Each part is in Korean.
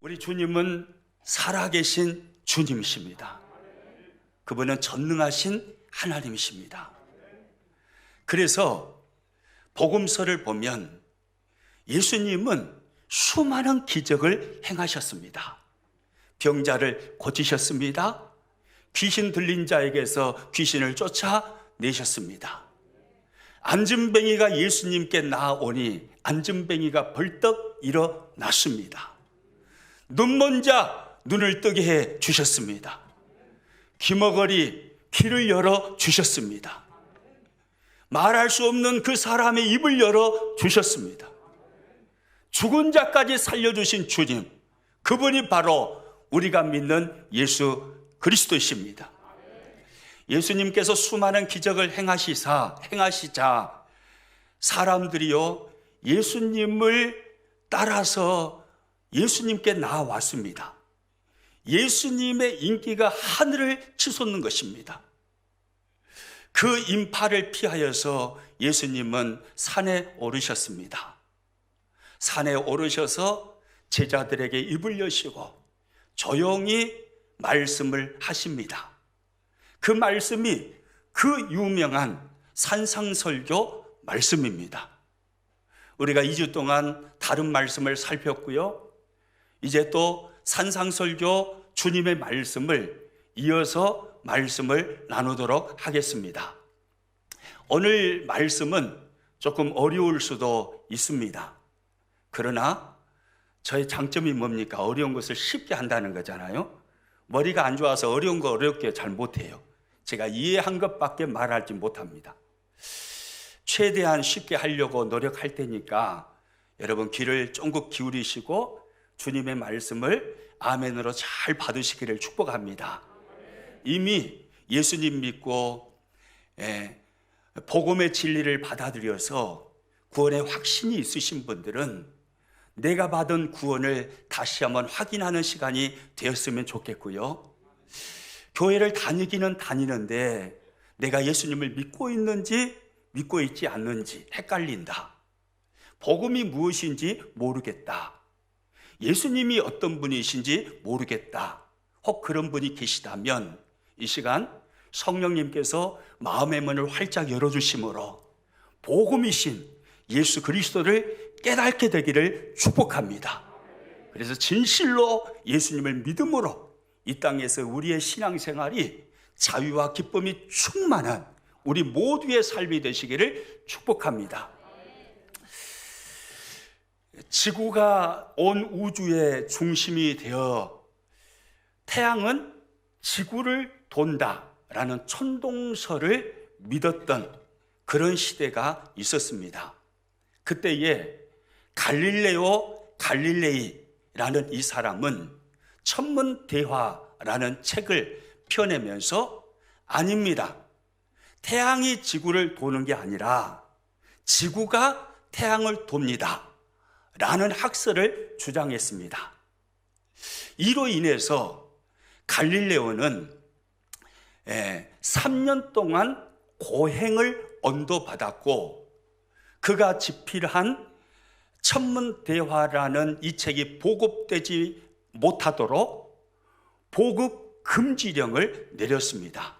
우리 주님은 살아계신 주님이십니다. 그분은 전능하신 하나님이십니다. 그래서 복음서를 보면 예수님은 수많은 기적을 행하셨습니다. 병자를 고치셨습니다. 귀신 들린 자에게서 귀신을 쫓아내셨습니다. 안진뱅이가 예수님께 나아오니 안진뱅이가 벌떡 일어났습니다. 눈먼 자 눈을 뜨게 해 주셨습니다. 귀머거리 귀를 열어 주셨습니다. 말할 수 없는 그 사람의 입을 열어 주셨습니다. 죽은 자까지 살려주신 주님, 그분이 바로 우리가 믿는 예수 그리스도이십니다. 예수님께서 수많은 기적을 행하시자 사람들이요 예수님을 따라서 예수님께 나아왔습니다. 예수님의 인기가 하늘을 치솟는 것입니다. 그 인파를 피하여서 예수님은 산에 오르셨습니다. 산에 오르셔서 제자들에게 입을 여시고 조용히 말씀을 하십니다. 그 말씀이 그 유명한 산상설교 말씀입니다. 우리가 2주 동안 다른 말씀을 살폈고요. 이제 또 산상설교 주님의 말씀을 이어서 말씀을 나누도록 하겠습니다. 오늘 말씀은 조금 어려울 수도 있습니다. 그러나 저의 장점이 뭡니까? 어려운 것을 쉽게 한다는 거잖아요. 머리가 안 좋아서 어려운 거 어렵게 잘 못해요. 제가 이해한 것밖에 말하지 못합니다. 최대한 쉽게 하려고 노력할 테니까 여러분 귀를 쫑긋 기울이시고 주님의 말씀을 아멘으로 잘 받으시기를 축복합니다. 이미 예수님 믿고 복음의 진리를 받아들여서 구원의 확신이 있으신 분들은 내가 받은 구원을 다시 한번 확인하는 시간이 되었으면 좋겠고요. 교회를 다니기는 다니는데 내가 예수님을 믿고 있는지 믿고 있지 않는지 헷갈린다. 복음이 무엇인지 모르겠다. 예수님이 어떤 분이신지 모르겠다. 혹 그런 분이 계시다면 이 시간 성령님께서 마음의 문을 활짝 열어주심으로 복음이신 예수 그리스도를 깨닫게 되기를 축복합니다. 그래서 진실로 예수님을 믿음으로 이 땅에서 우리의 신앙생활이 자유와 기쁨이 충만한 우리 모두의 삶이 되시기를 축복합니다. 지구가 온 우주의 중심이 되어 태양은 지구를 돈다라는 천동설을 믿었던 그런 시대가 있었습니다. 그때에 갈릴레오 갈릴레이라는 이 사람은 천문대화라는 책을 펴내면서 아닙니다. 태양이 지구를 도는 게 아니라 지구가 태양을 돕니다. 라는 학설을 주장했습니다. 이로 인해서 갈릴레오는 3년 동안 고행을 언도받았고 그가 집필한 천문대화라는 이 책이 보급되지 못하도록 보급 금지령을 내렸습니다.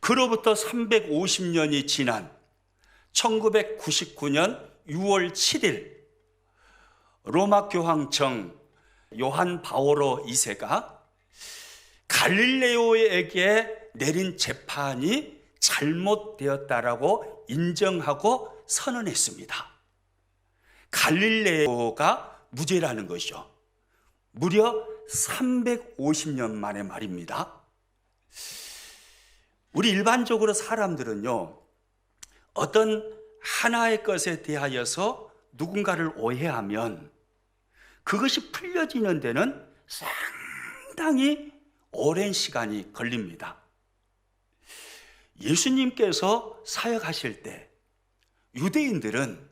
그로부터 350년이 지난 1999년 6월 7일 로마 교황청 요한 바오로 2세가 갈릴레오에게 내린 재판이 잘못되었다라고 인정하고 선언했습니다. 갈릴레오가 무죄라는 것이죠. 무려 350년 만의 말입니다. 우리 일반적으로 사람들은요, 어떤 하나의 것에 대하여서 누군가를 오해하면 그것이 풀려지는 데는 상당히 오랜 시간이 걸립니다. 예수님께서 사역하실 때 유대인들은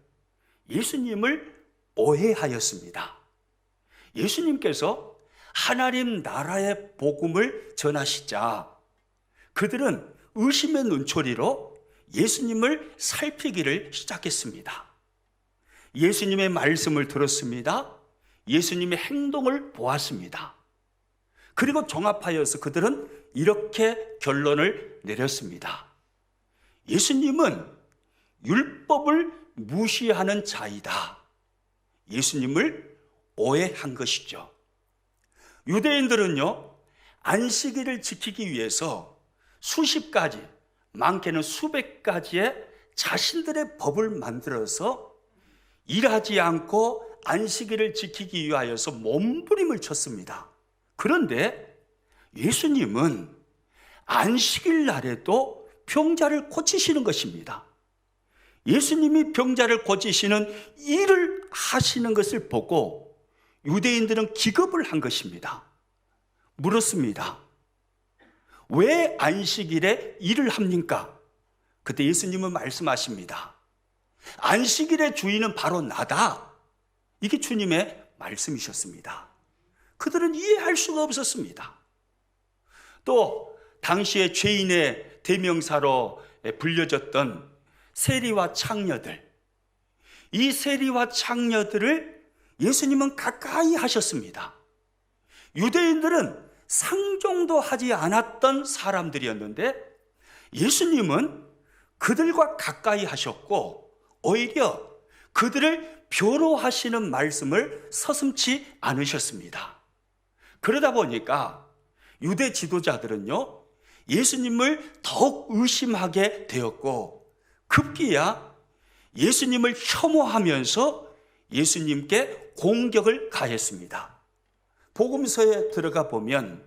예수님을 오해하였습니다. 예수님께서 하나님 나라의 복음을 전하시자 그들은 의심의 눈초리로 예수님을 살피기를 시작했습니다. 예수님의 말씀을 들었습니다. 예수님의 행동을 보았습니다. 그리고 종합하여서 그들은 이렇게 결론을 내렸습니다. 예수님은 율법을 무시하는 자이다. 예수님을 오해한 것이죠. 유대인들은요, 안식일을 지키기 위해서 수십 가지, 많게는 수백 가지의 자신들의 법을 만들어서 일하지 않고 안식일을 지키기 위하여서 몸부림을 쳤습니다. 그런데 예수님은 안식일 날에도 병자를 고치시는 것입니다. 예수님이 병자를 고치시는 일을 하시는 것을 보고 유대인들은 기겁을 한 것입니다. 물었습니다. 왜 안식일에 일을 합니까? 그때 예수님은 말씀하십니다. 안식일의 주인은 바로 나다. 이게 주님의 말씀이셨습니다. 그들은 이해할 수가 없었습니다. 또 당시에 죄인의 대명사로 불려졌던 세리와 창녀들, 이 세리와 창녀들을 예수님은 가까이 하셨습니다. 유대인들은 상종도 하지 않았던 사람들이었는데 예수님은 그들과 가까이 하셨고 오히려 그들을 변호하시는 말씀을 서슴지 않으셨습니다. 그러다 보니까 유대 지도자들은요, 예수님을 더욱 의심하게 되었고 급기야 예수님을 혐오하면서 예수님께 공격을 가했습니다. 복음서에 들어가 보면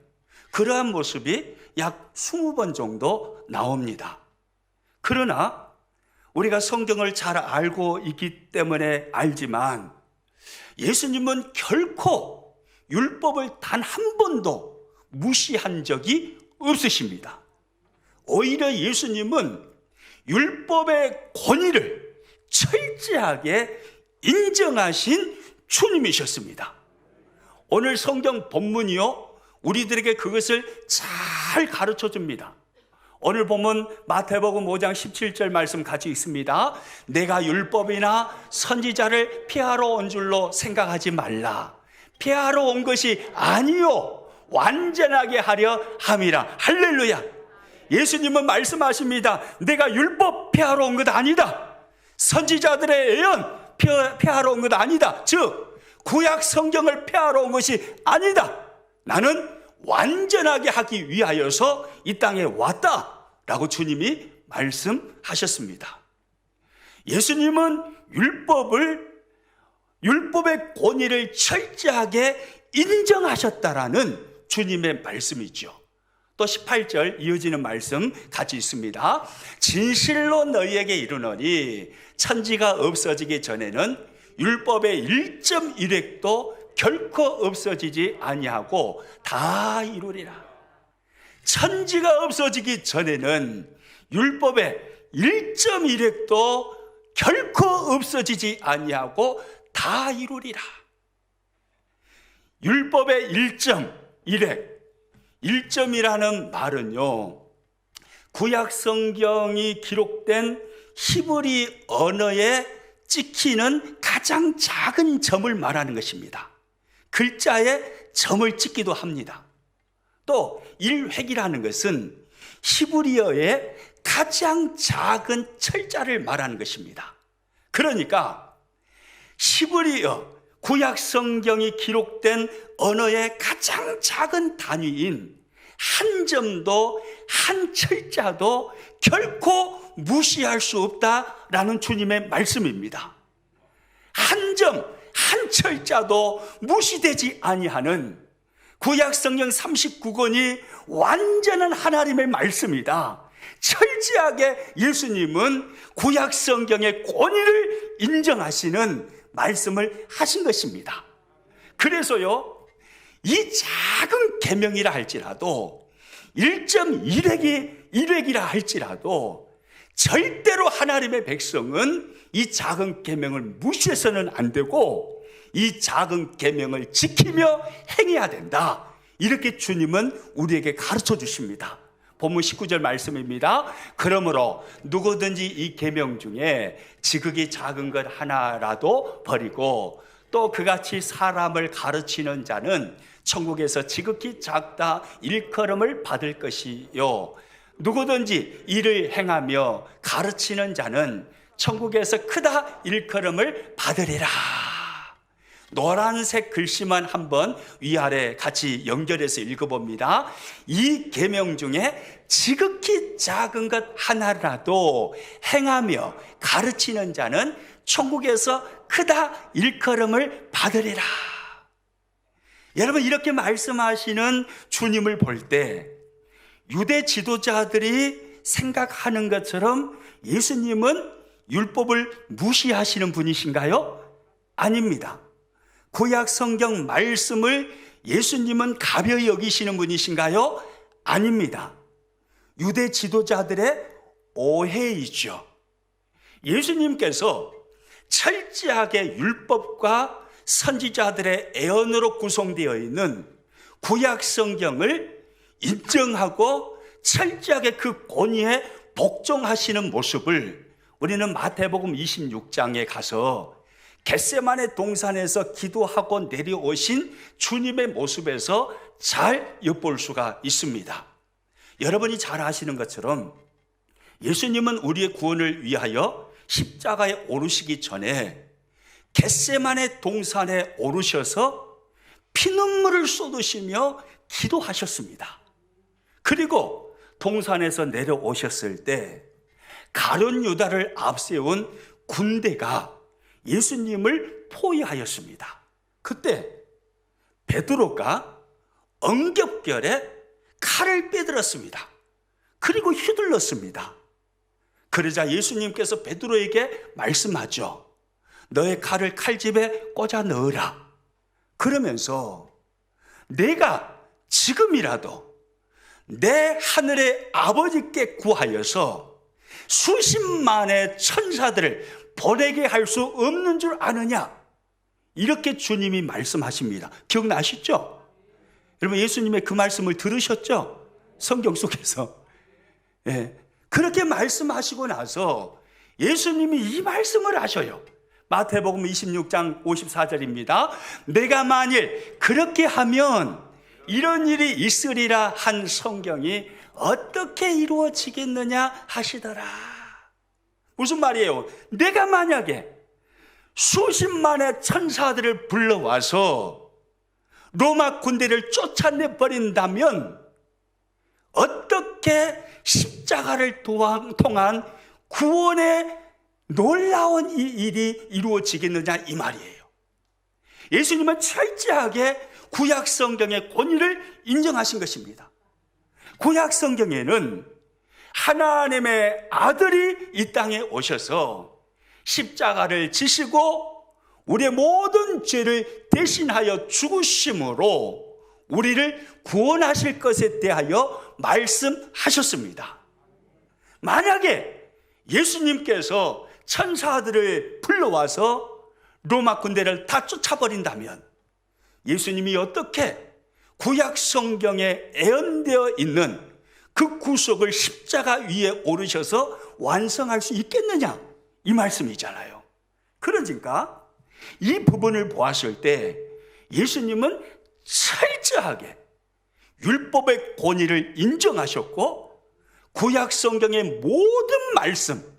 그러한 모습이 약 20번 정도 나옵니다. 그러나 우리가 성경을 잘 알고 있기 때문에 알지만 예수님은 결코 율법을 단 한 번도 무시한 적이 없으십니다. 오히려 예수님은 율법의 권위를 철저하게 인정하신 주님이셨습니다. 오늘 성경 본문이요, 우리들에게 그것을 잘 가르쳐 줍니다. 오늘 보면 마태복음 5장 17절 말씀 같이 있습니다. 내가 율법이나 선지자를 피하러 온 줄로 생각하지 말라. 피하러 온 것이 아니요 완전하게 하려 함이라. 할렐루야. 예수님은 말씀하십니다. 내가 율법 피하러 온 것 아니다. 선지자들의 예언 피하러 온 것 아니다. 즉 구약 성경을 피하러 온 것이 아니다. 나는 완전하게 하기 위하여서 이 땅에 왔다라고 주님이 말씀하셨습니다. 예수님은 율법의 권위를 철저하게 인정하셨다라는 주님의 말씀이죠. 또 18절 이어지는 말씀 같이 있습니다. 진실로 너희에게 이르노니 천지가 없어지기 전에는 율법의 1.1획도 결코 없어지지 아니하고 다 이루리라. 천지가 없어지기 전에는 율법의 1.1획도 결코 없어지지 아니하고 다 이루리라. 율법의 1.1획, 1점이라는 말은요, 구약 성경이 기록된 히브리 언어에 찍히는 가장 작은 점을 말하는 것입니다. 글자에 점을 찍기도 합니다. 또 1획이라는 것은 히브리어의 가장 작은 철자를 말하는 것입니다. 그러니까 히브리어, 구약 성경이 기록된 언어의 가장 작은 단위인 한 점도 한 철자도 결코 무시할 수 없다라는 주님의 말씀입니다. 한 점, 한 철자도 무시되지 아니하는 구약 성경 39권이 완전한 하나님의 말씀이다. 철저하게 예수님은 구약 성경의 권위를 인정하시는 말씀을 하신 것입니다. 그래서요, 이 작은 계명이라 할지라도 1.1획이라 할지라도 절대로 하나님의 백성은 이 작은 계명을 무시해서는 안 되고 이 작은 계명을 지키며 행해야 된다. 이렇게 주님은 우리에게 가르쳐 주십니다. 본문 19절 말씀입니다. 그러므로 누구든지 이 계명 중에 지극히 작은 것 하나라도 버리고 또 그같이 사람을 가르치는 자는 천국에서 지극히 작다 일컬음을 받을 것이요, 누구든지 이를 행하며 가르치는 자는 천국에서 크다 일컬음을 받으리라. 노란색 글씨만 한번 위아래 같이 연결해서 읽어봅니다. 이 계명 중에 지극히 작은 것 하나라도 행하며 가르치는 자는 천국에서 크다 일컬음을 받으리라. 여러분, 이렇게 말씀하시는 주님을 볼 때 유대 지도자들이 생각하는 것처럼 예수님은 율법을 무시하시는 분이신가요? 아닙니다. 구약 성경 말씀을 예수님은 가벼이 여기시는 분이신가요? 아닙니다. 유대 지도자들의 오해이죠. 예수님께서 철저하게 율법과 선지자들의 애언으로 구성되어 있는 구약 성경을 인정하고 철저하게 그 권위에 복종하시는 모습을 우리는 마태복음 26장에 가서 겟세마네 동산에서 기도하고 내려오신 주님의 모습에서 잘 엿볼 수가 있습니다. 여러분이 잘 아시는 것처럼 예수님은 우리의 구원을 위하여 십자가에 오르시기 전에 겟세마네 동산에 오르셔서 피눈물을 쏟으시며 기도하셨습니다. 그리고 동산에서 내려오셨을 때 가룟 유다를 앞세운 군대가 예수님을 포위하였습니다. 그때 베드로가 엉겹결에 칼을 빼들었습니다. 그리고 휘둘렀습니다. 그러자 예수님께서 베드로에게 말씀하죠. 너의 칼을 칼집에 꽂아 넣으라. 그러면서 내가 지금이라도 내 하늘의 아버지께 구하여서 수십만의 천사들을 보내게 할 수 없는 줄 아느냐, 이렇게 주님이 말씀하십니다. 기억나시죠? 여러분, 예수님의 그 말씀을 들으셨죠? 성경 속에서. 예. 그렇게 말씀하시고 나서 예수님이 이 말씀을 하셔요. 마태복음 26장 54절입니다. 내가 만일 그렇게 하면 이런 일이 있으리라 한 성경이 어떻게 이루어지겠느냐 하시더라. 무슨 말이에요? 내가 만약에 수십만의 천사들을 불러와서 로마 군대를 쫓아내 버린다면 어떻게 십자가를 통한 구원의 놀라운 이 일이 이루어지겠느냐, 이 말이에요. 예수님은 철저하게 구약 성경의 권위를 인정하신 것입니다. 구약 성경에는 하나님의 아들이 이 땅에 오셔서 십자가를 지시고 우리의 모든 죄를 대신하여 죽으심으로 우리를 구원하실 것에 대하여 말씀하셨습니다. 만약에 예수님께서 천사들을 불러와서 로마 군대를 다 쫓아버린다면 예수님이 어떻게 구약 성경에 애언되어 있는 그 구속을 십자가 위에 오르셔서 완성할 수 있겠느냐, 이 말씀이잖아요. 그러니까 이 부분을 보았을 때 예수님은 철저하게 율법의 권위를 인정하셨고 구약 성경의 모든 말씀,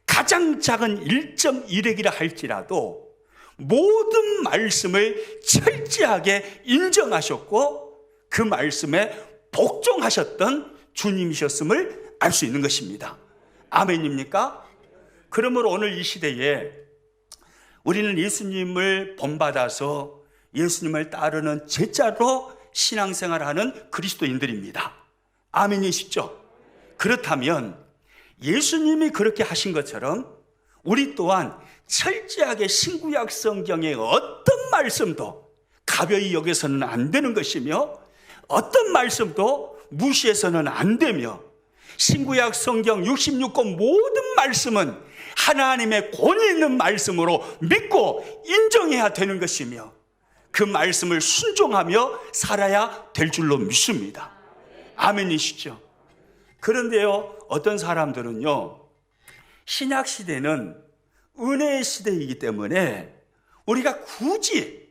가장 작은 1.1핵이라 할지라도 모든 말씀을 철저하게 인정하셨고 그 말씀에 복종하셨던 주님이셨음을 알 수 있는 것입니다. 아멘입니까? 그러므로 오늘 이 시대에 우리는 예수님을 본받아서 예수님을 따르는 제자로 신앙생활하는 그리스도인들입니다. 아멘이시죠? 그렇다면 예수님이 그렇게 하신 것처럼 우리 또한 철저하게 신구약 성경의 어떤 말씀도 가벼이 여겨서는 안 되는 것이며 어떤 말씀도 무시해서는 안 되며 신구약 성경 66권 모든 말씀은 하나님의 권위 있는 말씀으로 믿고 인정해야 되는 것이며 그 말씀을 순종하며 살아야 될 줄로 믿습니다. 아멘이시죠? 그런데요, 어떤 사람들은요, 신약 시대는 은혜의 시대이기 때문에 우리가 굳이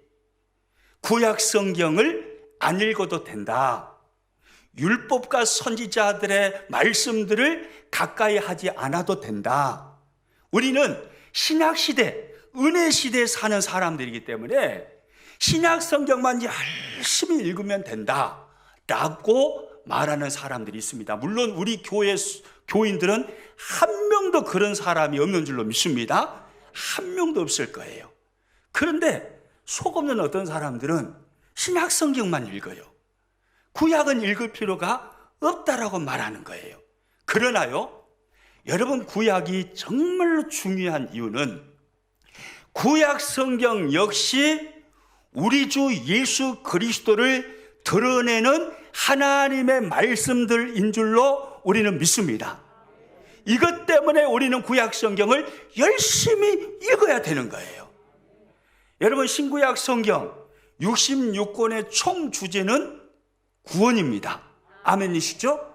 구약 성경을 안 읽어도 된다. 율법과 선지자들의 말씀들을 가까이 하지 않아도 된다. 우리는 신약시대, 은혜시대에 사는 사람들이기 때문에 신약 성경만 열심히 읽으면 된다 라고 말하는 사람들이 있습니다. 물론 우리 교회 교인들은 한 명도 그런 사람이 없는 줄로 믿습니다. 한 명도 없을 거예요. 그런데 속 없는 어떤 사람들은 신약 성경만 읽어요. 구약은 읽을 필요가 없다라고 말하는 거예요. 그러나요, 여러분, 구약이 정말로 중요한 이유는 구약 성경 역시 우리 주 예수 그리스도를 드러내는 하나님의 말씀들인 줄로 우리는 믿습니다. 이것 때문에 우리는 구약 성경을 열심히 읽어야 되는 거예요. 여러분, 신구약 성경 66권의 총 주제는 구원입니다. 아멘이시죠?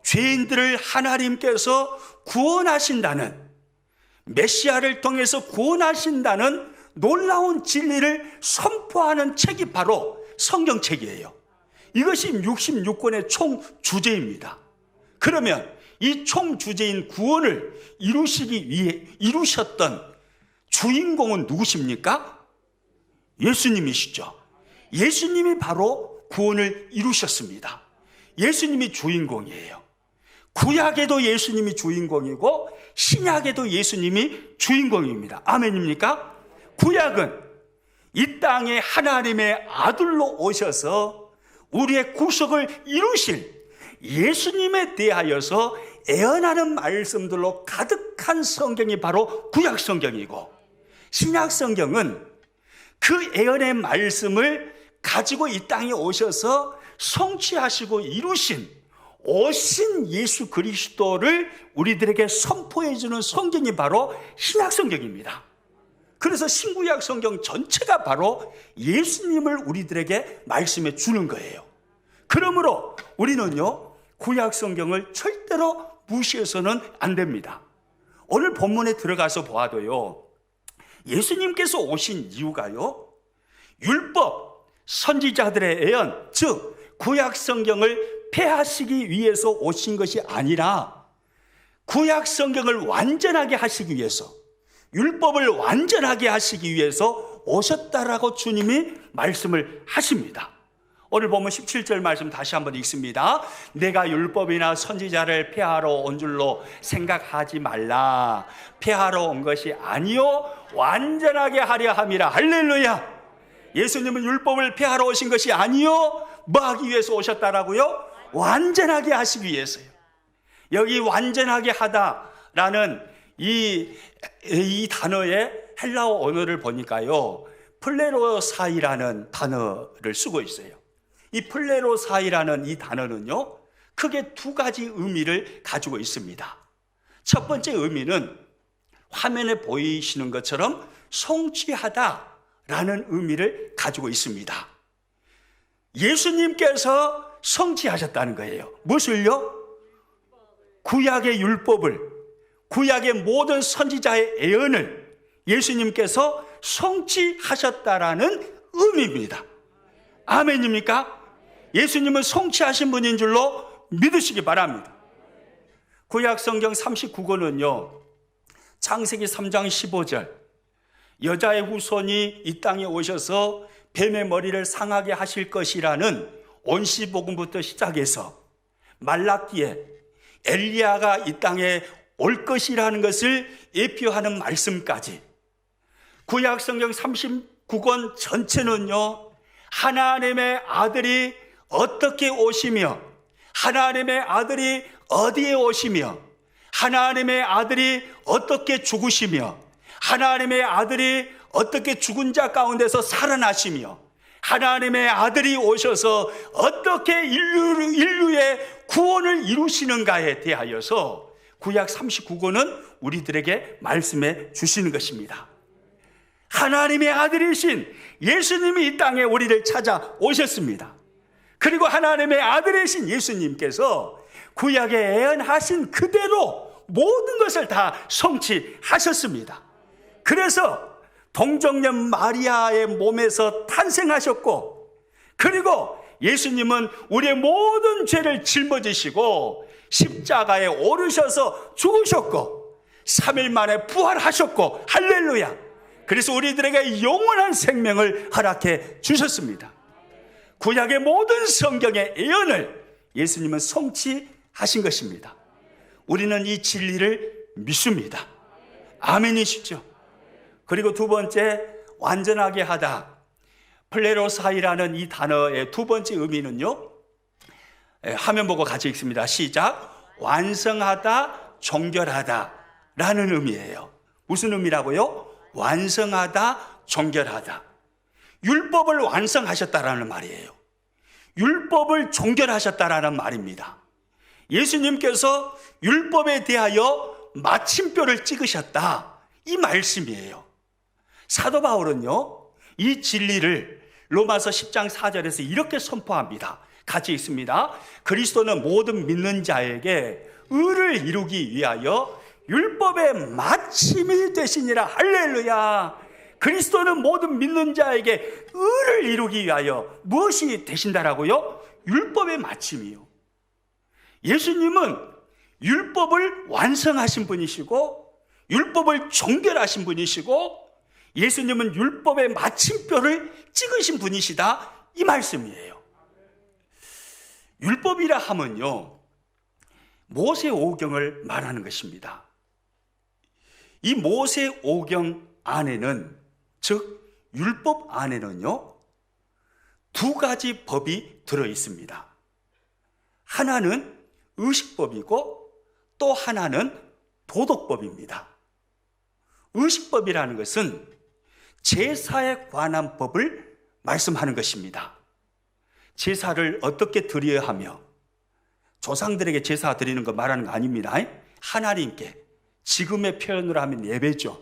죄인들을 하나님께서 구원하신다는, 메시아를 통해서 구원하신다는 놀라운 진리를 선포하는 책이 바로 성경책이에요. 이것이 66권의 총 주제입니다. 그러면 이 총 주제인 구원을 이루시기 위해 이루셨던 주인공은 누구십니까? 예수님이시죠. 예수님이 바로 구원을 이루셨습니다. 예수님이 주인공이에요. 구약에도 예수님이 주인공이고 신약에도 예수님이 주인공입니다. 아멘입니까? 구약은 이 땅에 하나님의 아들로 오셔서 우리의 구속을 이루실 예수님에 대하여서 애언하는 말씀들로 가득한 성경이 바로 구약 성경이고, 신약 성경은 그 애언의 말씀을 가지고 이 땅에 오셔서 성취하시고 이루신 오신 예수 그리스도를 우리들에게 선포해 주는 성경이 바로 신약 성경입니다. 그래서 신구약 성경 전체가 바로 예수님을 우리들에게 말씀해 주는 거예요. 그러므로 우리는요, 구약 성경을 절대로 무시해서는 안 됩니다. 오늘 본문에 들어가서 보아도요, 예수님께서 오신 이유가요, 율법, 선지자들의 애언, 즉 구약 성경을 폐하시기 위해서 오신 것이 아니라 구약 성경을 완전하게 하시기 위해서, 율법을 완전하게 하시기 위해서 오셨다라고 주님이 말씀을 하십니다. 오늘 보면 17절 말씀 다시 한번 읽습니다. 내가 율법이나 선지자를 폐하러 온 줄로 생각하지 말라. 폐하러 온 것이 아니요 완전하게 하려 함이라. 할렐루야. 예수님은 율법을 폐하러 오신 것이 아니요 뭐 하기 위해서 오셨다라고요? 완전하게 하시기 위해서요. 여기 완전하게 하다라는 이 단어의 헬라어 언어를 보니까요, 플레로사이라는 단어를 쓰고 있어요. 이 플레로사이라는 이 단어는요, 크게 두 가지 의미를 가지고 있습니다. 첫 번째 의미는 화면에 보이시는 것처럼 성취하다라는 의미를 가지고 있습니다. 예수님께서 성취하셨다는 거예요. 무엇을요? 구약의 율법을, 구약의 모든 선지자의 애언을 예수님께서 성취하셨다라는 의미입니다. 아멘입니까? 예수님은 성취하신 분인 줄로 믿으시기 바랍니다. 구약 성경 39권은요, 창세기 3장 15절, 여자의 후손이 이 땅에 오셔서 뱀의 머리를 상하게 하실 것이라는 온시복음부터 시작해서 말라기에 엘리야가 이 땅에 올 것이라는 것을 예표하는 말씀까지, 구약 성경 39권 전체는요, 하나님의 아들이 어떻게 오시며, 하나님의 아들이 어디에 오시며, 하나님의 아들이 어떻게 죽으시며, 하나님의 아들이 어떻게 죽은 자 가운데서 살아나시며, 하나님의 아들이 오셔서 어떻게 인류의 구원을 이루시는가에 대하여서 구약 39권은 우리들에게 말씀해 주시는 것입니다. 하나님의 아들이신 예수님이 이 땅에 우리를 찾아오셨습니다. 그리고 하나님의 아들이신 예수님께서 구약에 애언하신 그대로 모든 것을 다 성취하셨습니다. 그래서 동정녀 마리아의 몸에서 탄생하셨고, 그리고 예수님은 우리의 모든 죄를 짊어지시고 십자가에 오르셔서 죽으셨고 3일 만에 부활하셨고, 할렐루야. 그래서 우리들에게 영원한 생명을 허락해 주셨습니다. 구약의 모든 성경의 예언을 예수님은 성취하신 것입니다. 우리는 이 진리를 믿습니다. 아멘이시죠? 그리고 두 번째, 완전하게 하다. 플레로사이라는 이 단어의 두 번째 의미는요, 화면 보고 같이 읽습니다. 시작. 완성하다, 정결하다 라는 의미예요. 무슨 의미라고요? 완성하다, 정결하다. 율법을 완성하셨다라는 말이에요. 율법을 정결하셨다라는 말입니다. 예수님께서 율법에 대하여 마침표를 찍으셨다, 이 말씀이에요. 사도 바울은요, 이 진리를 로마서 10장 4절에서 이렇게 선포합니다. 같이 읽습니다. 그리스도는 모든 믿는 자에게 의를 이루기 위하여 율법의 마침이 되시니라. 할렐루야. 그리스도는 모든 믿는 자에게 의를 이루기 위하여 무엇이 되신다라고요? 율법의 마침이요. 예수님은 율법을 완성하신 분이시고 율법을 정결하신 분이시고 예수님은 율법의 마침표를 찍으신 분이시다, 이 말씀이에요. 율법이라 하면요, 모세오경을 말하는 것입니다. 이 모세오경 안에는, 즉 율법 안에는요, 두 가지 법이 들어 있습니다. 하나는 의식법이고 또 하나는 도덕법입니다. 의식법이라는 것은 제사에 관한 법을 말씀하는 것입니다. 제사를 어떻게 드려야 하며, 조상들에게 제사 드리는 거 말하는 거 아닙니다. 하나님께, 지금의 표현으로 하면 예배죠.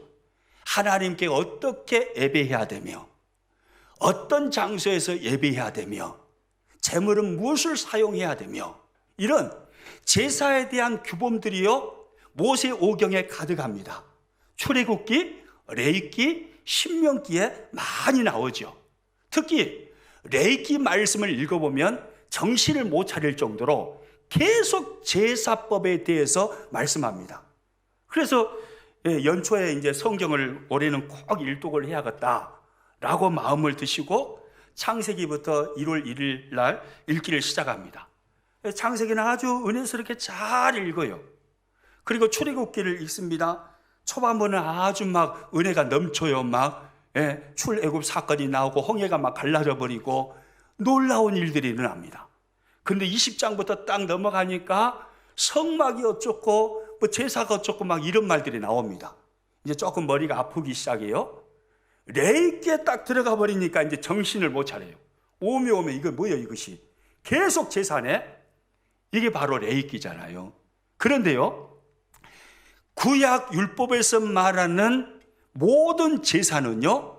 하나님께 어떻게 예배해야 되며, 어떤 장소에서 예배해야 되며, 제물은 무엇을 사용해야 되며, 이런 제사에 대한 규범들이요, 모세오경에 가득합니다. 출애굽기, 레위기, 신명기에 많이 나오죠. 특히 레위기 말씀을 읽어보면 정신을 못 차릴 정도로 계속 제사법에 대해서 말씀합니다. 그래서 연초에 이제 성경을 올해는 꼭 일독을 해야겠다라고 마음을 드시고 창세기부터 1월 1일 날 읽기를 시작합니다. 창세기는 아주 은혜스럽게 잘 읽어요. 그리고 출애굽기를 읽습니다. 초반부는 아주 막 은혜가 넘쳐요. 막 출애굽 사건이 나오고 홍해가 막 갈라져 버리고 놀라운 일들이 일어납니다. 근데 20장부터 딱 넘어가니까 성막이 어쩌고 뭐 제사가 어쩌고 막 이런 말들이 나옵니다. 이제 조금 머리가 아프기 시작해요. 레위기에 딱 들어가 버리니까 이제 정신을 못 차려요. 오메 이거 뭐예요, 이것이? 계속 제사네. 이게 바로 레위기잖아요. 그런데요, 구약 율법에서 말하는 모든 제사는요,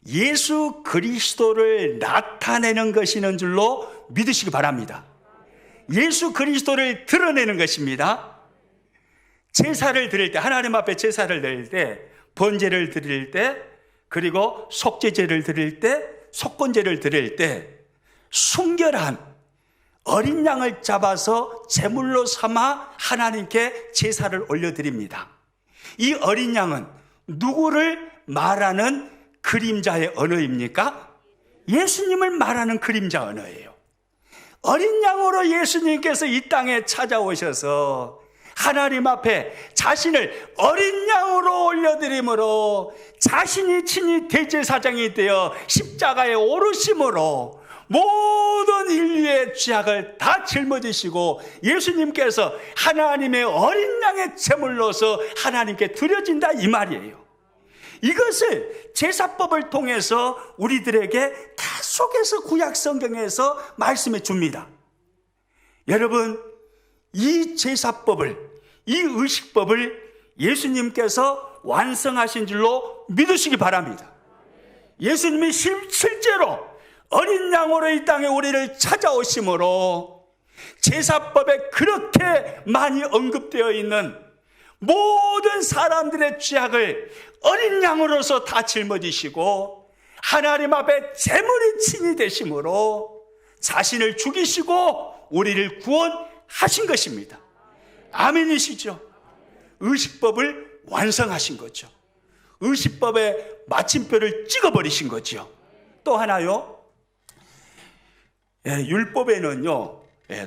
예수 그리스도를 나타내는 것이는 줄로 믿으시기 바랍니다. 예수 그리스도를 드러내는 것입니다. 제사를 드릴 때, 하나님 앞에 제사를 드릴 때, 번제를 드릴 때, 그리고 속죄제를 드릴 때, 속건제를 드릴 때 순결한 어린 양을 잡아서 제물로 삼아 하나님께 제사를 올려드립니다. 이 어린 양은 누구를 말하는 그림자의 언어입니까? 예수님을 말하는 그림자 언어예요. 어린 양으로 예수님께서 이 땅에 찾아오셔서 하나님 앞에 자신을 어린 양으로 올려드림으로 자신이 친히 대제사장이 되어 십자가에 오르심으로 모든 인류의 죄악을 다 짊어지시고 예수님께서 하나님의 어린 양의 제물로서 하나님께 드려진다, 이 말이에요. 이것을 제사법을 통해서 우리들에게 계속해서 구약 성경에서 말씀해 줍니다. 여러분, 이 제사법을, 이 의식법을 예수님께서 완성하신 줄로 믿으시기 바랍니다. 예수님이 실제로 어린 양으로 이 땅에 우리를 찾아오심으로 제사법에 그렇게 많이 언급되어 있는 모든 사람들의 죄악을 어린 양으로서 다 짊어지시고 하나님 앞에 제물이 친히 되심으로 자신을 죽이시고 우리를 구원하신 것입니다. 아멘이시죠? 의식법을 완성하신 거죠. 의식법의 마침표를 찍어버리신 거죠. 또 하나요, 율법에는요,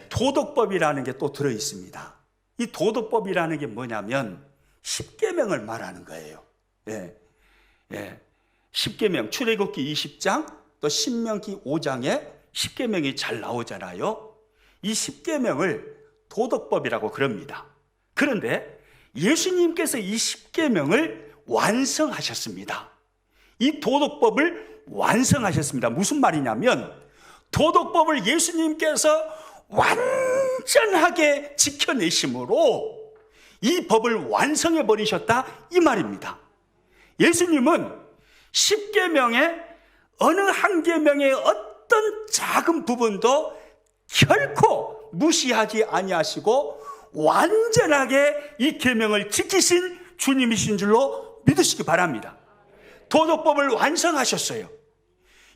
도덕법이라는 게 또 들어있습니다. 이 도덕법이라는 게 뭐냐면 십계명을 말하는 거예요. 십계명, 출애굽기 20장 또 신명기 5장에 십계명이 잘 나오잖아요. 이 십계명을 도덕법이라고 그럽니다. 그런데 예수님께서 이 십계명을 완성하셨습니다. 이 도덕법을 완성하셨습니다. 무슨 말이냐면 도덕법을 예수님께서 완전하게 지켜내심으로 이 법을 완성해 버리셨다 이 말입니다. 예수님은 십계명의 어느 한 계명의 어떤 작은 부분도 결코 무시하지 아니하시고 완전하게 이 계명을 지키신 주님이신 줄로 믿으시기 바랍니다. 도덕법을 완성하셨어요.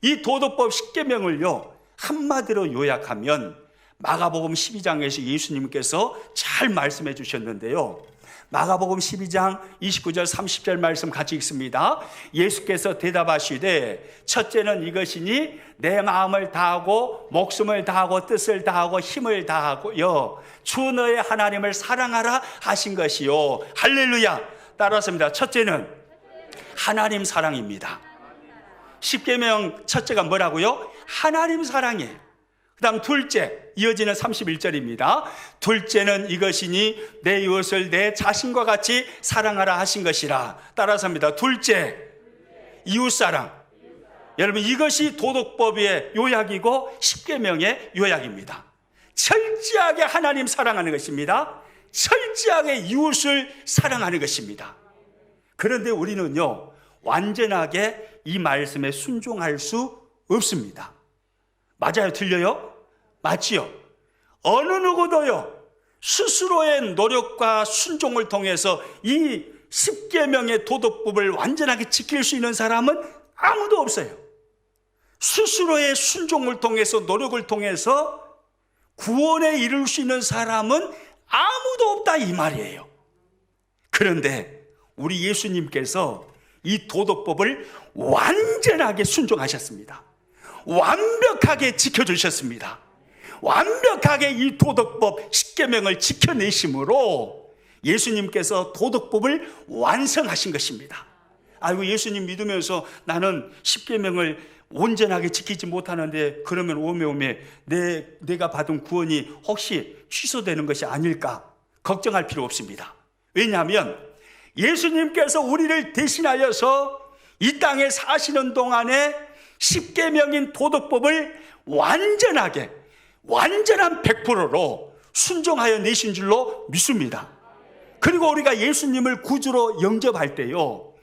이 도덕법 십계명을요, 한마디로 요약하면 마가복음 12장에서 예수님께서 잘 말씀해 주셨는데요. 마가복음 12장 29절 30절 말씀 같이 읽습니다. 예수께서 대답하시되 첫째는 이것이니 내 마음을 다하고 목숨을 다하고 뜻을 다하고 힘을 다하고요 주 너의 하나님을 사랑하라 하신 것이요. 할렐루야. 따라서입니다. 첫째는 하나님 사랑입니다. 십계명 첫째가 뭐라고요? 하나님 사랑이에요. 그 다음 둘째, 이어지는 31절입니다. 둘째는 이것이니 내 이웃을 내 자신과 같이 사랑하라 하신 것이라. 따라서입니다. 둘째, 이웃사랑. 여러분, 이것이 도덕법의 요약이고 십계명의 요약입니다. 철저하게 하나님 사랑하는 것입니다. 철저하게 이웃을 사랑하는 것입니다. 그런데 우리는요, 완전하게 이 말씀에 순종할 수 없습니다. 맞아요? 틀려요? 맞지요? 어느 누구도요, 스스로의 노력과 순종을 통해서 이 십계명의 도덕법을 완전하게 지킬 수 있는 사람은 아무도 없어요. 스스로의 순종을 통해서, 노력을 통해서 구원에 이룰 수 있는 사람은 아무도 없다 이 말이에요. 그런데 우리 예수님께서 이 도덕법을 완전하게 순종하셨습니다. 완벽하게 지켜주셨습니다. 완벽하게 이 도덕법 십계명을 지켜내심으로 예수님께서 도덕법을 완성하신 것입니다. 아이고, 예수님 믿으면서 나는 십계명을 온전하게 지키지 못하는데 그러면 오메오메 내가 받은 구원이 혹시 취소되는 것이 아닐까 걱정할 필요 없습니다. 왜냐하면 예수님께서 우리를 대신하여서 이 땅에 사시는 동안에 십계명인 도덕법을 완전하게, 완전한 100%로 순종하여 내신 줄로 믿습니다. 그리고 우리가 예수님을 구주로 영접할 때요,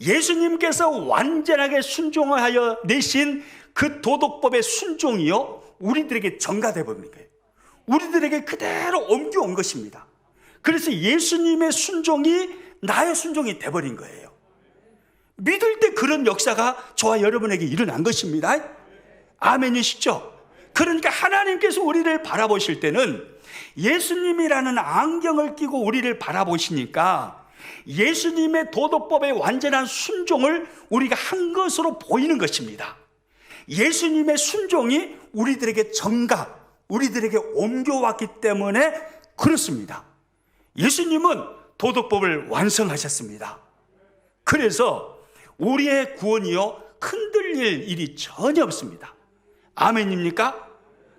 예수님께서 완전하게 순종하여 내신 그 도덕법의 순종이요, 우리들에게 전가되어 버린 거예요. 우리들에게 그대로 옮겨온 것입니다. 그래서 예수님의 순종이 나의 순종이 되어버린 거예요. 믿을 때 그런 역사가 저와 여러분에게 일어난 것입니다. 아멘이시죠? 그러니까 하나님께서 우리를 바라보실 때는 예수님이라는 안경을 끼고 우리를 바라보시니까 예수님의 도덕법의 완전한 순종을 우리가 한 것으로 보이는 것입니다. 예수님의 순종이 우리들에게 전가, 우리들에게 옮겨왔기 때문에 그렇습니다. 예수님은 도덕법을 완성하셨습니다. 그래서 우리의 구원이요, 흔들릴 일이 전혀 없습니다. 아멘입니까?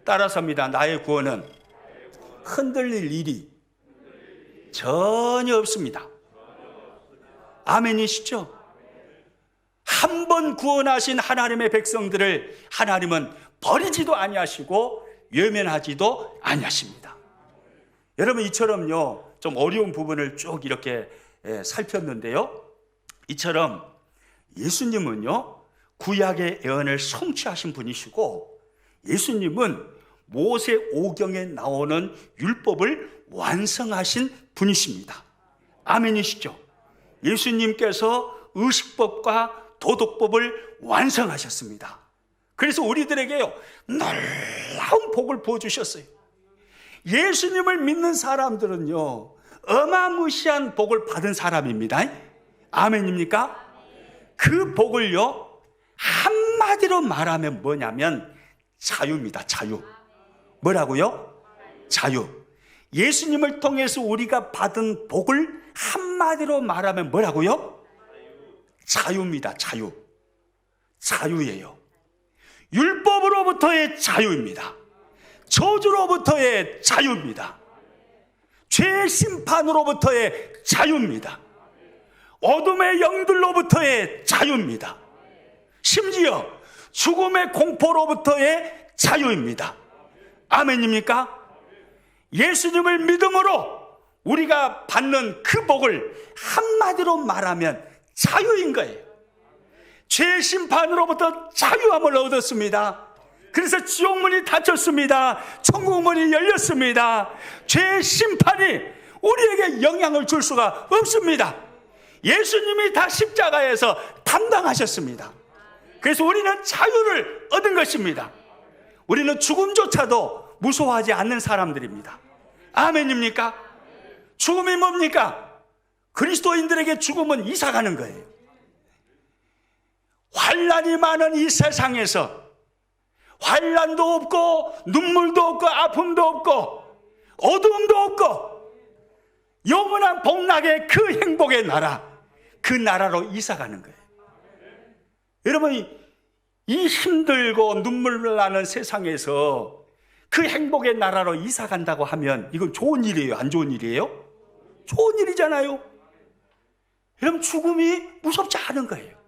따라서입니다. 나의 구원은 흔들릴 일이 전혀 없습니다. 아멘이시죠? 한 번 구원하신 하나님의 백성들을 하나님은 버리지도 아니하시고 외면하지도 아니하십니다. 여러분, 이처럼요, 좀 어려운 부분을 쭉 이렇게 살폈는데요, 이처럼 예수님은요, 구약의 예언을 성취하신 분이시고 예수님은 모세 오경에 나오는 율법을 완성하신 분이십니다. 아멘이시죠? 예수님께서 의식법과 도덕법을 완성하셨습니다. 그래서 우리들에게요, 놀라운 복을 부어주셨어요. 예수님을 믿는 사람들은요, 어마무시한 복을 받은 사람입니다. 아멘입니까? 그 복을요, 한마디로 말하면 뭐냐면 자유입니다. 자유. 뭐라고요? 자유. 예수님을 통해서 우리가 받은 복을 한마디로 말하면 뭐라고요? 자유입니다. 자유. 자유예요. 율법으로부터의 자유입니다. 저주로부터의 자유입니다. 죄의 심판으로부터의 자유입니다. 어둠의 영들로부터의 자유입니다. 심지어 죽음의 공포로부터의 자유입니다. 아멘입니까? 예수님을 믿음으로 우리가 받는 그 복을 한마디로 말하면 자유인 거예요. 죄의 심판으로부터 자유함을 얻었습니다. 그래서 지옥문이 닫혔습니다. 천국문이 열렸습니다. 죄의 심판이 우리에게 영향을 줄 수가 없습니다. 예수님이 다 십자가에서 담당하셨습니다. 그래서 우리는 자유를 얻은 것입니다. 우리는 죽음조차도 무서워하지 않는 사람들입니다. 아멘입니까? 죽음이 뭡니까? 그리스도인들에게 죽음은 이사가는 거예요. 환난이 많은 이 세상에서 환난도 없고 눈물도 없고 아픔도 없고 어두움도 없고 영원한 복락의 그 행복의 나라, 그 나라로 이사가는 거예요. 여러분, 이 힘들고 눈물 나는 세상에서 그 행복의 나라로 이사간다고 하면 이건 좋은 일이에요? 안 좋은 일이에요? 좋은 일이잖아요. 여러분, 죽음이 무섭지 않은 거예요.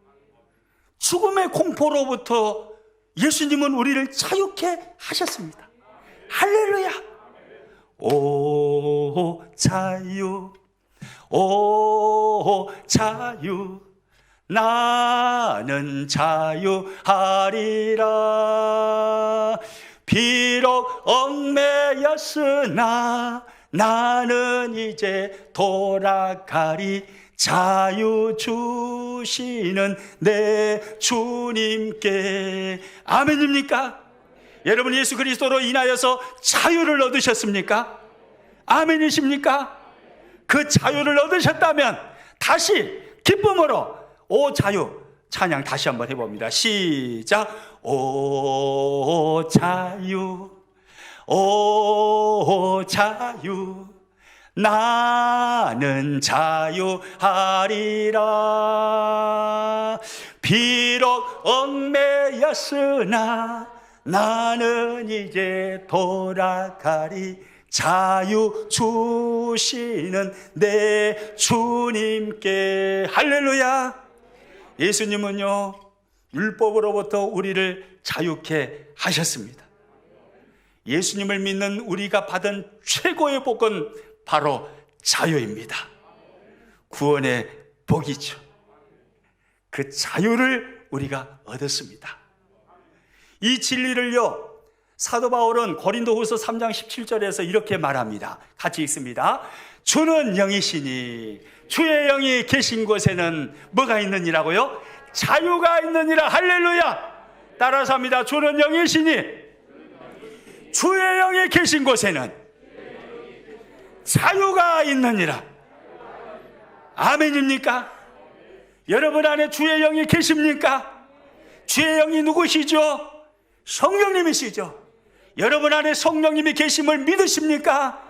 죽음의 공포로부터 예수님은 우리를 자유케 하셨습니다. 할렐루야. 오 자유, 오 자유, 나는 자유하리라. 비록 얽매였으나 나는 이제 돌아가리. 자유 주시는 내 주님께. 아멘입니까? 여러분, 예수 그리스도로 인하여서 자유를 얻으셨습니까? 아멘이십니까? 그 자유를 얻으셨다면 다시 기쁨으로 오 자유 찬양 다시 한번 해봅니다. 시작. 오 자유, 오 자유, 나는 자유하리라. 비록 얽매였으나 나는 이제 돌아가리. 자유 주시는 내 주님께. 할렐루야. 예수님은요, 율법으로부터 우리를 자유케 하셨습니다. 예수님을 믿는 우리가 받은 최고의 복은 바로 자유입니다. 구원의 복이죠. 그 자유를 우리가 얻었습니다. 이 진리를요, 사도 바울은 고린도후서 3장 17절에서 이렇게 말합니다. 같이 읽습니다. 주는 영이시니 주의 영이 계신 곳에는 뭐가 있느니라고요? 자유가 있느니라. 할렐루야. 따라서 합니다. 주는 영이시니 주의 영이 계신 곳에는 자유가 있느니라. 아멘입니까? 여러분 안에 주의 영이 계십니까? 주의 영이 누구시죠? 성령님이시죠. 여러분 안에 성령님이 계심을 믿으십니까?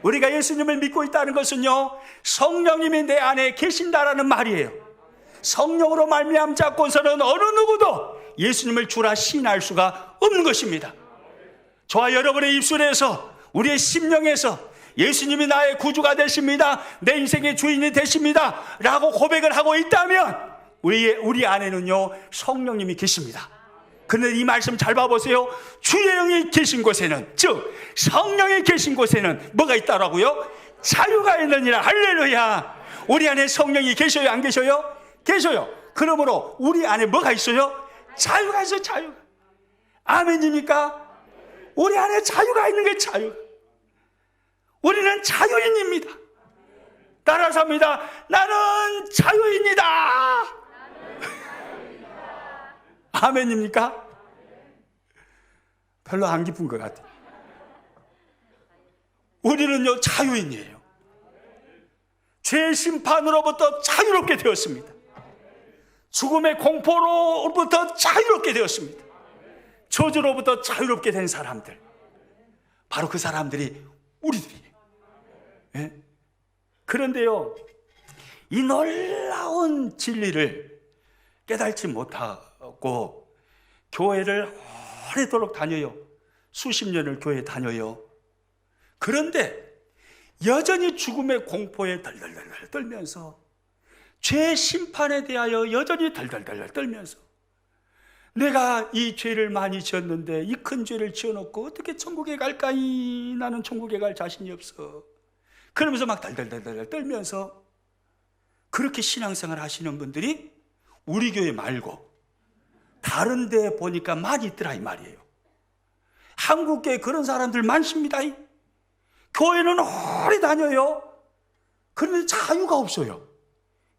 우리가 예수님을 믿고 있다는 것은요, 성령님이 내 안에 계신다라는 말이에요. 성령으로 말미암자고서는 어느 누구도 예수님을 주라 시인할 수가 없는 것입니다. 저와 여러분의 입술에서, 우리의 심령에서 예수님이 나의 구주가 되십니다, 내 인생의 주인이 되십니다 라고 고백을 하고 있다면 우리 안에는요, 성령님이 계십니다. 그런데 이 말씀 잘 봐보세요. 주의 영이 계신 곳에는, 즉 성령이 계신 곳에는 뭐가 있다라고요? 자유가 있느니라. 할렐루야. 우리 안에 성령이 계셔요? 안 계셔요? 계셔요. 그러므로 우리 안에 뭐가 있어요? 자유가 있어요. 자유. 아멘입니까? 우리 안에 자유가 있는 게 자유. 우리는 자유인입니다. 따라서 합니다. 나는 자유입니다. 아멘입니까? 별로 안 기쁜 것 같아요. 우리는요, 자유인이에요. 죄 심판으로부터 자유롭게 되었습니다. 죽음의 공포로부터 자유롭게 되었습니다. 저주로부터 자유롭게 된 사람들, 바로 그 사람들이 우리들이에요. 예? 그런데요, 이 놀라운 진리를 깨닫지 못하고 교회를 오래도록 다녀요. 수십 년을 교회 다녀요. 그런데 여전히 죽음의 공포에 덜덜덜 떨면서, 죄 심판에 대하여 여전히 덜덜덜 떨면서, 내가 이 죄를 많이 지었는데 이 큰 죄를 지어놓고 어떻게 천국에 갈까이? 나는 천국에 갈 자신이 없어. 그러면서 막 덜덜덜 떨면서 그렇게 신앙생활 하시는 분들이 우리 교회 말고 다른 데 보니까 많이 있더라 이 말이에요. 한국교회 그런 사람들 많습니다. 교회는 오래 다녀요. 그런데 자유가 없어요.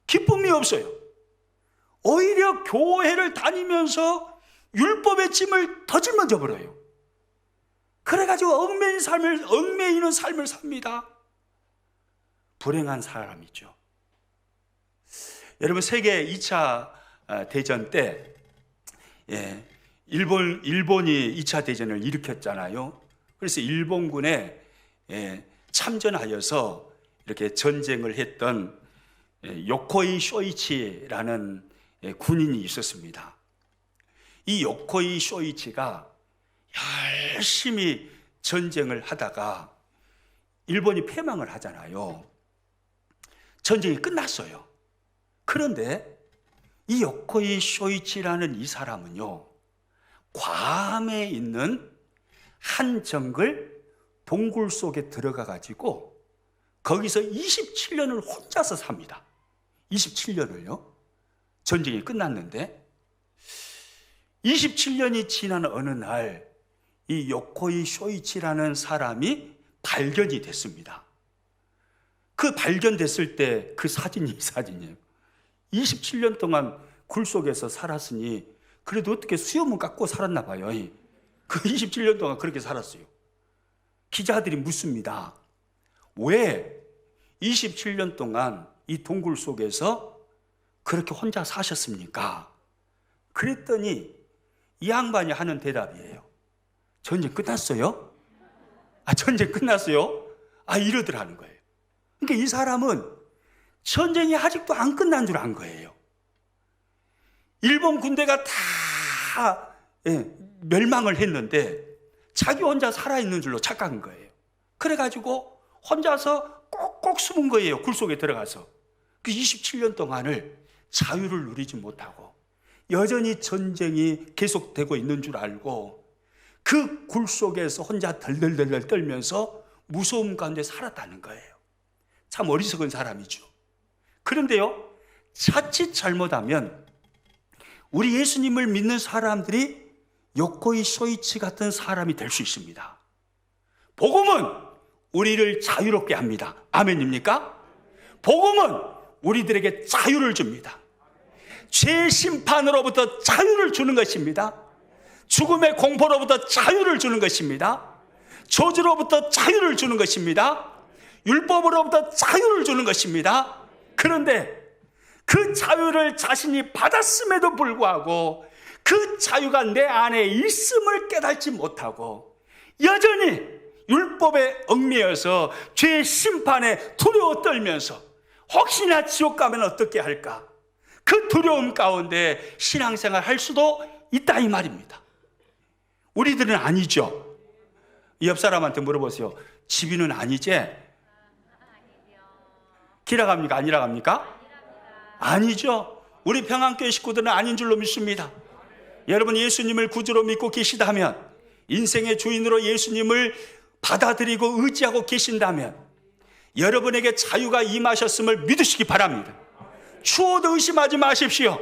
기쁨이 없어요. 오히려 교회를 다니면서 율법의 짐을 더 짊어져 버려요. 그래가지고 얽매이는 삶을 삽니다. 불행한 사람이죠. 여러분, 세계 2차 대전 때 일본이 2차 대전을 일으켰잖아요. 그래서 일본군에 참전하여서 이렇게 전쟁을 했던 요코이 쇼이치라는 군인이 있었습니다. 이 요코이 쇼이치가 열심히 전쟁을 하다가 일본이 패망을 하잖아요. 전쟁이 끝났어요. 그런데 이 요코이 쇼이치라는 이 사람은요, 괌에 있는 한 정글 동굴 속에 들어가 가지고 거기서 27년을 혼자서 삽니다. 27년을요. 전쟁이 끝났는데 27년이 지난 어느 날 이 요코이 쇼이치라는 사람이 발견이 됐습니다. 그 발견됐을 때 그 사진이 이 사진이에요. 27년 동안 굴 속에서 살았으니 그래도 어떻게 수염은 깎고 살았나 봐요. 그 27년 동안 그렇게 살았어요. 기자들이 묻습니다. 왜 27년 동안 이 동굴 속에서 그렇게 혼자 사셨습니까? 그랬더니 이 양반이 하는 대답이에요. 전쟁 끝났어요? 전쟁 끝났어요? 이러더라는 거예요. 그러니까 이 사람은 전쟁이 아직도 안 끝난 줄 안 거예요. 일본 군대가 다 멸망을 했는데 자기 혼자 살아있는 줄로 착각한 거예요. 그래가지고 혼자서 꼭꼭 숨은 거예요. 굴 속에 들어가서. 그 27년 동안을 자유를 누리지 못하고 여전히 전쟁이 계속되고 있는 줄 알고 그 굴 속에서 혼자 덜덜덜 떨면서 무서움 가운데 살았다는 거예요. 참 어리석은 사람이죠. 그런데요, 자칫 잘못하면 우리 예수님을 믿는 사람들이 요코이 쇼이치 같은 사람이 될 수 있습니다. 복음은 우리를 자유롭게 합니다. 아멘입니까? 복음은 우리들에게 자유를 줍니다. 죄 심판으로부터 자유를 주는 것입니다. 죽음의 공포로부터 자유를 주는 것입니다. 저주로부터 자유를 주는 것입니다. 율법으로부터 자유를 주는 것입니다. 그런데 그 자유를 자신이 받았음에도 불구하고 그 자유가 내 안에 있음을 깨닫지 못하고 여전히 율법에 얽매여서 죄의 심판에 두려워 떨면서 혹시나 지옥 가면 어떻게 할까? 그 두려움 가운데 신앙생활 할 수도 있다 이 말입니다. 우리들은 아니죠. 옆 사람한테 물어보세요. 집이는 아니지? 기라갑니까? 아니라갑니까? 아니죠. 우리 평안교회 식구들은 아닌 줄로 믿습니다. 여러분 예수님을 구주로 믿고 계시다면, 인생의 주인으로 예수님을 받아들이고 의지하고 계신다면 여러분에게 자유가 임하셨음을 믿으시기 바랍니다. 추워도 의심하지 마십시오.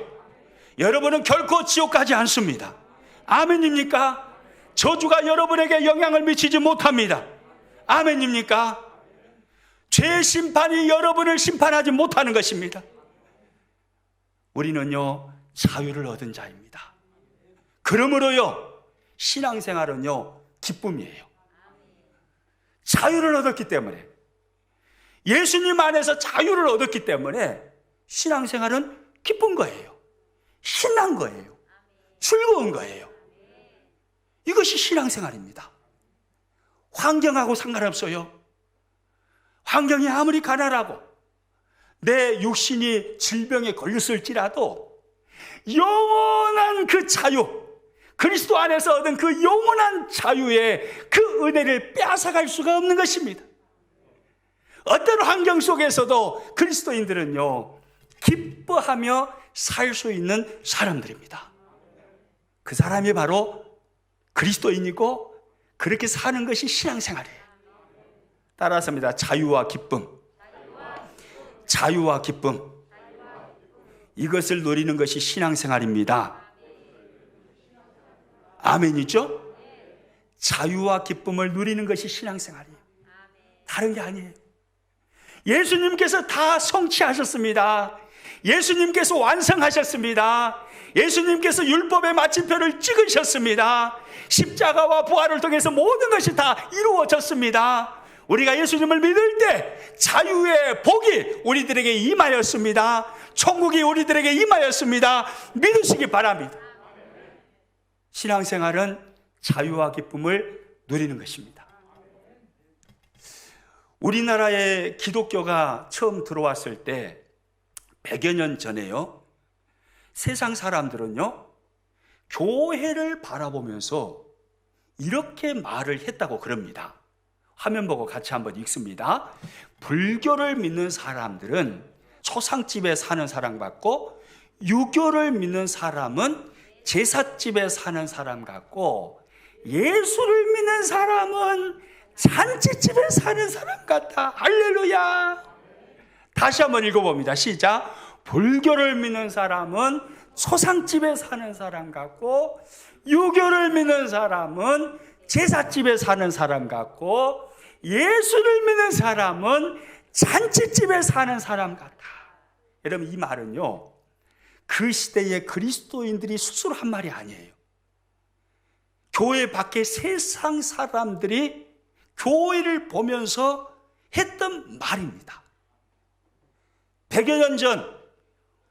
여러분은 결코 지옥 가지 않습니다. 아멘입니까? 저주가 여러분에게 영향을 미치지 못합니다. 아멘입니까? 죄의 심판이 여러분을 심판하지 못하는 것입니다. 우리는요, 자유를 얻은 자입니다. 그러므로요, 신앙생활은요, 기쁨이에요. 자유를 얻었기 때문에, 예수님 안에서 자유를 얻었기 때문에 신앙생활은 기쁜 거예요. 신난 거예요. 즐거운 거예요. 이것이 신앙생활입니다. 환경하고 상관없어요. 환경이 아무리 가난하고 내 육신이 질병에 걸렸을지라도 영원한 그 자유, 그리스도 안에서 얻은 그 영원한 자유의 그 은혜를 빼앗아갈 수가 없는 것입니다. 어떤 환경 속에서도 그리스도인들은요, 기뻐하며 살 수 있는 사람들입니다. 그 사람이 바로 그리스도인이고 그렇게 사는 것이 신앙생활이에요. 따라서입니다. 자유와 기쁨. 자유와 기쁨. 이것을 누리는 것이 신앙생활입니다. 아멘이죠? 자유와 기쁨을 누리는 것이 신앙생활이에요. 다른 게 아니에요. 예수님께서 다 성취하셨습니다. 예수님께서 완성하셨습니다. 예수님께서 율법의 마침표를 찍으셨습니다. 십자가와 부활을 통해서 모든 것이 다 이루어졌습니다. 우리가 예수님을 믿을 때 자유의 복이 우리들에게 임하였습니다. 천국이 우리들에게 임하였습니다. 믿으시기 바랍니다. 신앙생활은 자유와 기쁨을 누리는 것입니다. 우리나라에 기독교가 처음 들어왔을 때 100여 년 전에요, 세상 사람들은요, 교회를 바라보면서 이렇게 말을 했다고 그럽니다. 화면 보고 같이 한번 읽습니다. 불교를 믿는 사람들은 초상집에 사는 사람 같고, 유교를 믿는 사람은 제삿집에 사는 사람 같고, 예수를 믿는 사람은 잔치집에 사는 사람 같다. 할렐루야. 다시 한번 읽어봅니다. 시작. 불교를 믿는 사람은 초상집에 사는 사람 같고, 유교를 믿는 사람은 제삿집에 사는 사람 같고, 예수를 믿는 사람은 잔치집에 사는 사람 같다. 여러분, 이 말은요, 그 시대의 그리스도인들이 스스로 한 말이 아니에요. 교회 밖에 세상 사람들이 교회를 보면서 했던 말입니다. 100여 년 전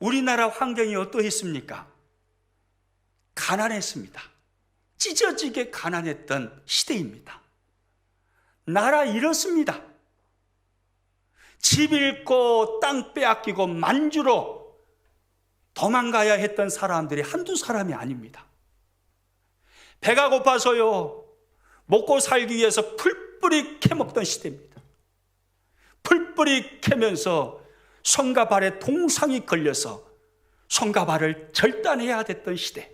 우리나라 환경이 어떠했습니까? 가난했습니다. 찢어지게 가난했던 시대입니다. 나라 잃었습니다. 집 잃고 땅 빼앗기고 만주로 도망가야 했던 사람들이 한두 사람이 아닙니다. 배가 고파서요, 먹고 살기 위해서 풀뿌리 캐먹던 시대입니다. 풀뿌리 캐면서 손과 발에 동상이 걸려서 손과 발을 절단해야 됐던 시대.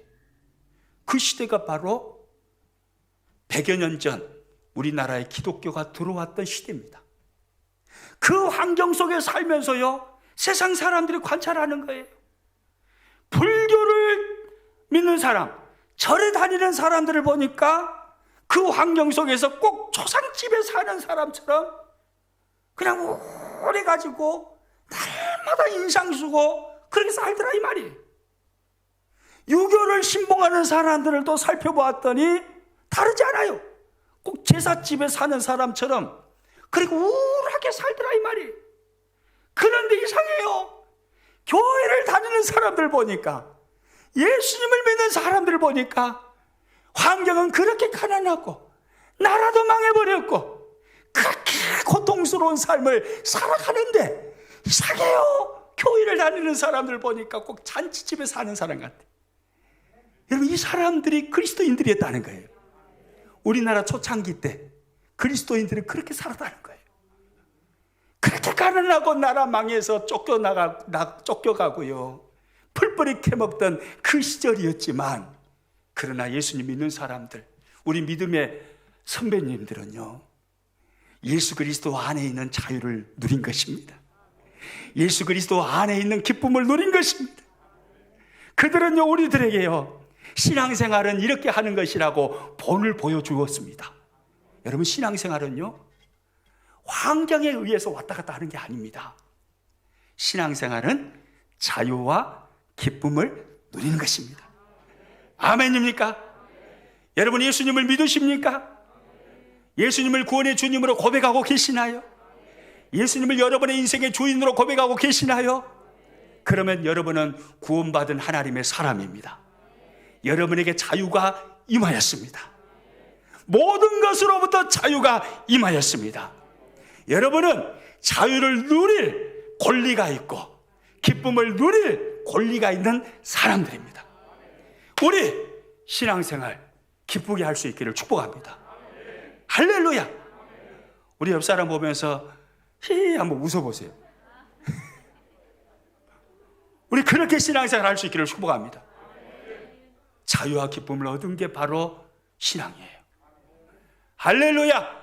그 시대가 바로 100여 년 전 우리나라에 기독교가 들어왔던 시대입니다. 그 환경 속에 살면서요, 세상 사람들이 관찰하는 거예요. 불교를 믿는 사람, 절에 다니는 사람들을 보니까 그 환경 속에서 꼭 초상집에 사는 사람처럼 그냥 우울해가지고 날마다 인상 쓰고 그렇게 살더라, 이 말이에요. 유교를 신봉하는 사람들을 또 살펴보았더니 다르지 않아요. 꼭 제삿집에 사는 사람처럼 그리고 우울하게 살더라, 이 말이에요. 그런데 이상해요. 교회를 다니는 사람들 보니까, 예수님을 믿는 사람들 보니까 환경은 그렇게 가난하고 나라도 망해버렸고 그렇게 고통스러운 삶을 살아가는데, 이상해요. 교회를 다니는 사람들 보니까 꼭 잔치집에 사는 사람 같아. 여러분, 이 사람들이 그리스도인들이었다는 거예요. 우리나라 초창기 때 그리스도인들이 그렇게 살았다는 거예요. 그렇게 가난하고 나라 망해서 쫓겨가고요, 풀뿌리 캐먹던 그 시절이었지만, 그러나 예수님 믿는 사람들, 우리 믿음의 선배님들은요, 예수 그리스도 안에 있는 자유를 누린 것입니다. 예수 그리스도 안에 있는 기쁨을 누린 것입니다. 그들은요, 우리들에게요, 신앙생활은 이렇게 하는 것이라고 본을 보여주었습니다. 여러분, 신앙생활은요, 환경에 의해서 왔다 갔다 하는 게 아닙니다. 신앙생활은 자유와 기쁨을 누리는 것입니다. 아멘입니까? 여러분 예수님을 믿으십니까? 예수님을 구원의 주님으로 고백하고 계시나요? 예수님을 여러분의 인생의 주인으로 고백하고 계시나요? 그러면 여러분은 구원받은 하나님의 사람입니다. 여러분에게 자유가 임하였습니다. 모든 것으로부터 자유가 임하였습니다. 여러분은 자유를 누릴 권리가 있고 기쁨을 누릴 권리가 있는 사람들입니다. 우리 신앙생활 기쁘게 할 수 있기를 축복합니다. 할렐루야. 우리 옆 사람 보면서 한번 웃어보세요. 우리 그렇게 신앙생활 할 수 있기를 축복합니다. 자유와 기쁨을 얻은 게 바로 신앙이에요. 할렐루야.